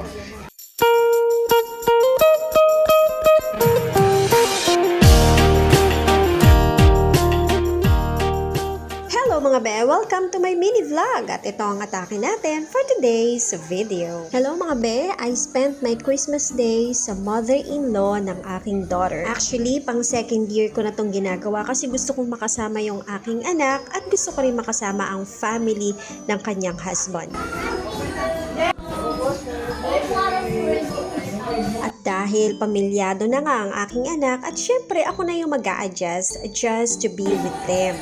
Hello mga be! Welcome to my mini vlog! At ito ang atake natin for today's video. Hello mga be! I spent my Christmas day sa mother-in-law ng aking daughter. Actually, pang second year ko na itong ginagawa kasi gusto kong makasama yung aking anak at gusto ko rin makasama ang family ng kanyang husband. At dahil pamilyado na nga ang aking anak at syempre ako na yung mag-a-adjust just to be with them.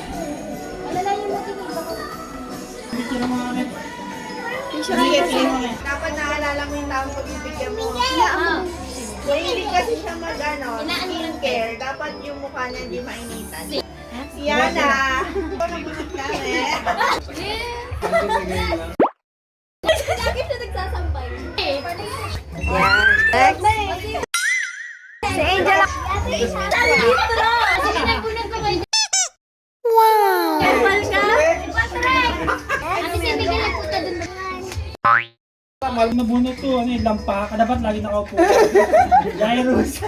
Dapat naalala mo yung taong pagbibigyan mo. Mahilig kasi siya skincare. Dapat yung mukha niya hindi mainitan. Si Yana! Nagulat namin. Lagi siya nagsasampay. Yan. Next. Si Angel. Sige, nagpunang ko kayo. Wow! Kapal ka? Patrick! Ate si Miguel nagpunta dun. Mahal na bunot to, lampa, dapat lagi nakaupo. Jairus.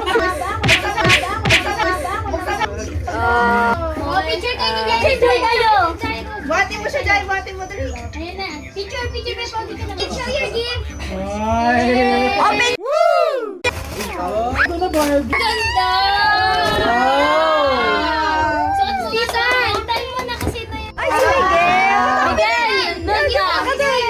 Oh, picture kayo ni Jay. Picture kayo. Buhati mo siya dyan, buhati mo dali. Ayan na. Picture may photo ka naman. Show your gift. Ay! Open! Ito na Barbie. Ganda! Suot mo isa. Antayin mo na kasi ito yun. Ay, si Miguel! Miguel! Miguel! Ganda picture kayo.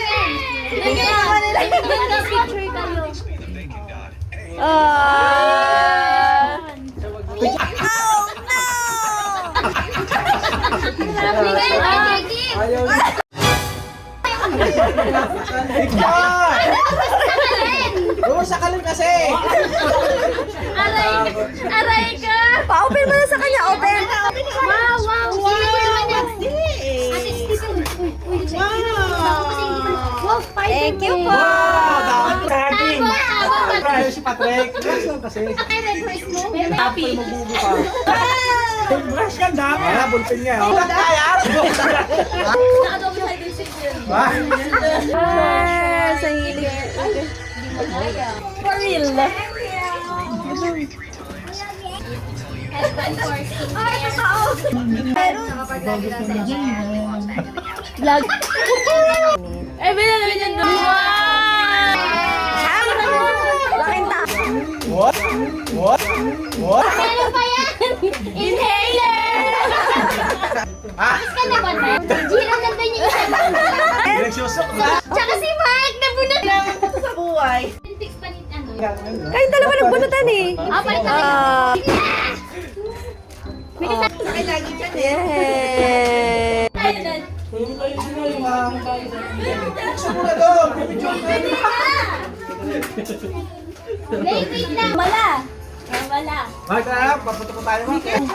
Miguel, may your gift. Ayaw. Sakalin kasi! Aray ka! Pa-open mo na sa kanya, open! Wow, wow! Ate Stephen! Wow, Thank you po! Saging! Tama! Ayaw si Patrick. Nasaan kasi? Ay, red horse mo? Happy! Mabubo pa. Brush ka dami. Bulpin niya. Naka-double-sided sheet yun. Sa hilig. For real. Headband for Vlog. Eh, binalamin yan doon. Laking ta. What? What? What? Meron pa yan! Inhaler! Tapos ka na ba na? Gino nandun yung isa. Nagsusok na. Tsaka si Mark, nabunot lang. Ito sa buhay. Pintik pa ni ano. Kayong dalawa nagbunutan eh. Palit na kayo. Ay, lagi dyan eh. Yeah. Ayun na. Gusto mo na doon. Wait lang. Wala. Wala. Magkaya, papunta po tayo mga.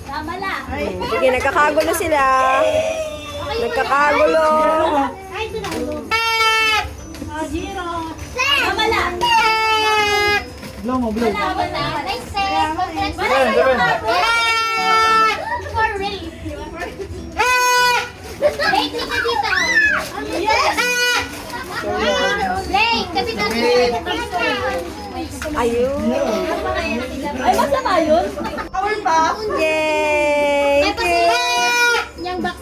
Wala. Sige, nagkakagulo sila. Nagkakagulo. Ay, ito na. Wala. Blow mo, blow. Wala. Nice set. Wala. For real. Wait, ka dito. Yes! Lay, kasi Ayun. ay, masama yun? Power pa. Yay! Ay, kasi yung box.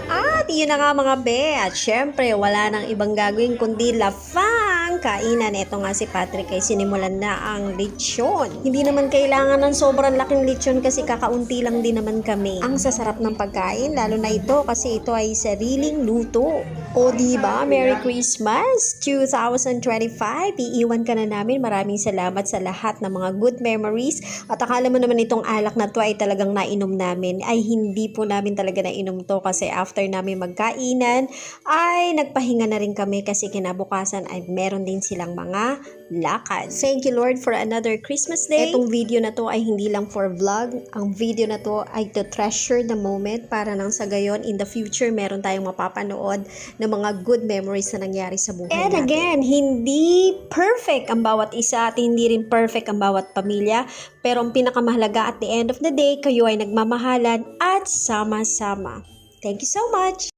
At yun na nga mga be. At syempre, wala nang ibang gagawin kundi lafang kainan. Ito nga si Patrick ay sinimulan na ang lechon. Hindi naman kailangan ng sobrang laking lechon kasi kakaunti lang din naman kami. Ang sasarap ng pagkain, lalo na ito kasi ito ay sariling luto. O diba, Merry Christmas 2025. Iiwan ka na namin. Maraming salamat sa lahat ng mga good memories. At akala mo naman itong alak na to ay talagang nainom namin. Ay hindi po namin talaga nainom to kasi after namin magkainan ay nagpahinga na rin kami kasi kinabukasan ay meron din silang mga lakad. Thank you Lord for another Christmas day. Etong video na to ay hindi lang for vlog. Ang video na to ay to treasure the moment para nang sa gayon in the future meron tayong mapapanood ng mga good memories na nangyari sa buhay natin. And again, hindi perfect ang bawat isa at hindi rin perfect ang bawat pamilya. Pero ang pinakamahalaga at the end of the day, kayo ay nagmamahalan at sama-sama. Thank you so much!